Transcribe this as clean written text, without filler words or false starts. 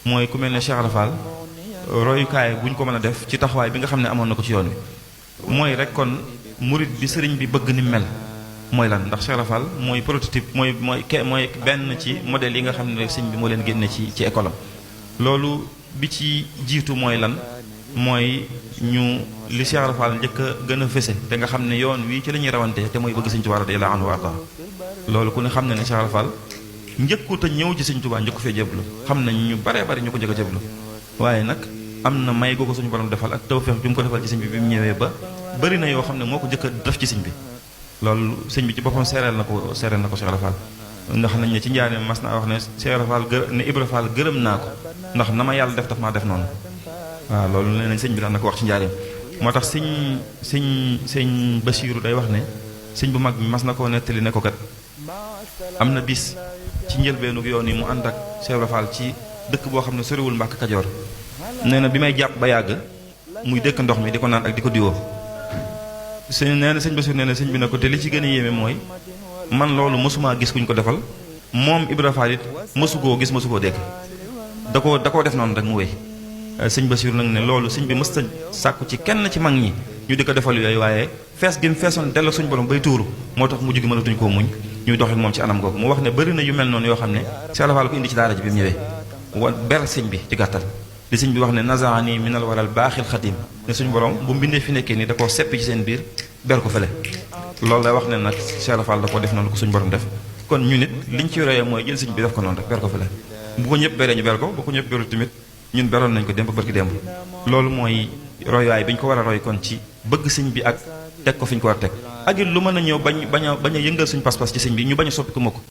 mooy ku mel ne Cheikh Rafal royukaay bu ñu ko mën a def ci taxawaay bi nga xam ne amoon na ko ci yoon wi mooy rek kon murit bi sëriñ bi bëgg ni mel mooy lan ndax Cheikh Rafal mooy prototype mooy benn ci modèle yi nga xam ne rek sëriñ bi moo leen génne ci école am loolu bi ci jiitu mooy lan mooy ñu li Cheikh Rafal njëkk a gën a fese te nga xam ne yoon wii ci la ñuy rawante te mooy bëgg sëriñ Tuubaa radiyallaahu anhu wa ardaa loolu ku ne xam ne Cheikh Rafal njëkkut a ñëw ci sëriñ Tuubaa njëkku fee jéblu xam nañ ñu baree bari ñu ko njëkk a jéblu waaye nag am na may googu suñu borom defal ak tawfeex bi mu ko defal ci sëñ bi mu ñëwee ba bëri na yoo xam ne moo ko njëkk a def ci sëñ bi loolu sëñ bi ci boppam seereel na ko Cheikh Rafal ndax nañ ne ci njaaree mas naa wax ne Cheikh Rafal ne Ibra Fall gërëm naa ko ndax na ma yàlla def daf maa def noonu waaw loolu nee nañ sëñ bi daan na ko wax ci njaareem moo tax sëñ Basiiru day wax ne sëñ bu mag bi mas na koo nettali ne ko kat am na bis ci njëlbeenu yoon yi mu ànd ak Cheikh Rafal ci dëkk boo xam ne soriwul Mbàkke Kajoor nee na bi may jàpp ba yàgg muy dëkk ndox mi di ko naan ak di ko diwoo nee na sëñ Basiiru nee na sëñ bi ne ko te li ci gën a yéeme mooy man loolu mësumaa gis kuñ ko defal moom Ibra Fall it mësu koo gis mësu koo dégg da koo def noonu rek mu wéy sëñ Basiiru nag ne loolu sëñ bi mësta sàkku ci kenn ci mag ñi ñu di ko defal yooyu waaye fees gi mu feesoon dell suñu borom bay tuuru moo tax mujj gi mënatuñ koo muñ ñuy doxal moom ci anam googu mu wax ne bëri na yu mel noonu yoo xam ne Cheikh Rafal ko indi ci daara ji bi mu ñëwee ber sëñ bi ci gàttal li sëñ bi wax ne nazaani minal waral baaxil xadim ne suñu borom bu mbindee fi nekkee nii da koo seppi ci seen biir ber ko fële loolu lay wax ne nag Cheikh Rafal da koo def noonu ko suñu borom def kon ñu nit liñ ci royee mooy jël sëñ bi def ko noonu rek ber ko fële bu ko ñëpp beree ñu ber ko bu ko ñëpp beru tamit ñun beroon nañ ko démb barki démb loolu mooy roywaay bi ñu ko war a roy kon ci bëgg sëñ bi ak teg ko fi ñu ko war a teg ak it lu mën a ñëw bañ a yëngal suñu pas-pas ci sëñ bi ñu bañ a soppi ko mukk